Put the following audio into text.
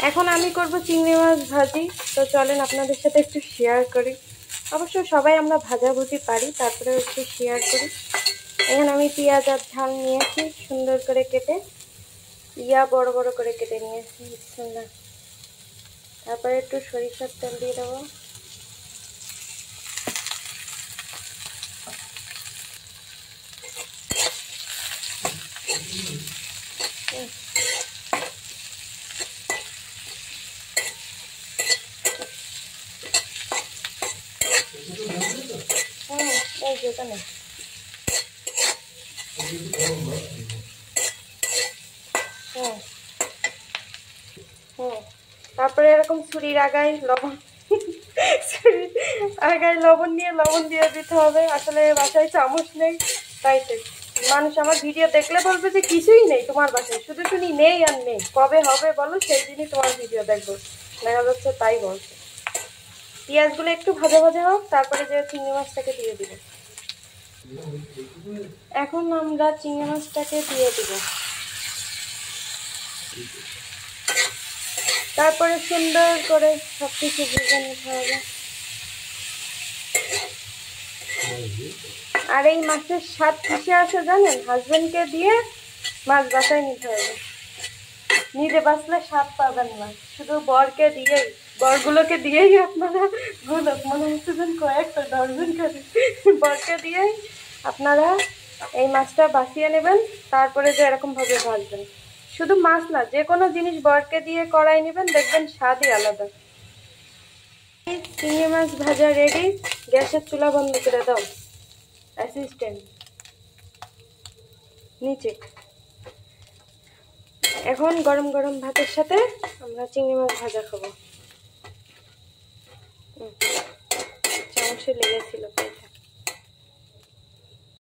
এখন আমি করব চিংড়ি মাছ ভাজি। তো চলেন আপনাদের সাথে একটু শেয়ার করি। অবশ্য সবাই আমরা ভাজাভুজি পারি, তারপরে একটু শেয়ার করি। এখানে আমি পেঁয়াজ আর ঝাল নিয়েছি, সুন্দর করে কেটে বড় বড় করে কেটে নিয়েছি। সুন্দর। তারপরে একটু সরিষার তেল দিয়ে দেবো। এই যেখানে তারপরে এরকম ছুরির আগায় লবণ লবণ দিয়ে দিতে হবে। আসলে বাসায় চামচ নেই, তাই তো মানুষ আমার ভিডিও দেখলে বলবে যে কিছুই নেই তোমার বাসায়, শুধু শুনি নেই আর নেই, কবে হবে বলো, সেই দিনই তোমার ভিডিও দেখবো। দেখা যাচ্ছে তাই বলছে। পেঁয়াজগুলো একটু ভাজা ভাজা হোক, তারপরে যে চিংড়ি মাছটাকে দিয়ে দিব। এখন আমরা চিংড়ি মাছটাকে দিয়ে দিব। তারপরে সুন্দর করে সবকিছু ভেজে নিতে হবে। আর এই মাছের স্বাদ কিসে আসে জানেন? হাজবেন্ডকে দিয়ে মাছ বাসায় নিতে হবে। নিজে বাঁচলে স্বাদ পাবেন না, শুধু বরগুলোকে দিয়েই আপনারা মনে হচ্ছে কয়েকটা ডজন করে বরকে দিয়েই আপনারা এই মাছটা বাছিয়ে নেবেন। তারপরে যে এরকম ভাবে ভাজবেন। শুধু মাছ না, যে কোনো জিনিস বরকে দিয়ে কড়াই নেবেন, দেখবেন স্বাদই আলাদা। চিংড়ি মাছ ভাজা রেডি। গ্যাসের চুলা বন্ধ করে দাও অ্যাসিস্ট্যান্ট, নিচে। এখন গরম গরম ভাতের সাথে আমরা চিংড়ি মাছ ভাজা খাবো। চামচে লেগেছিল।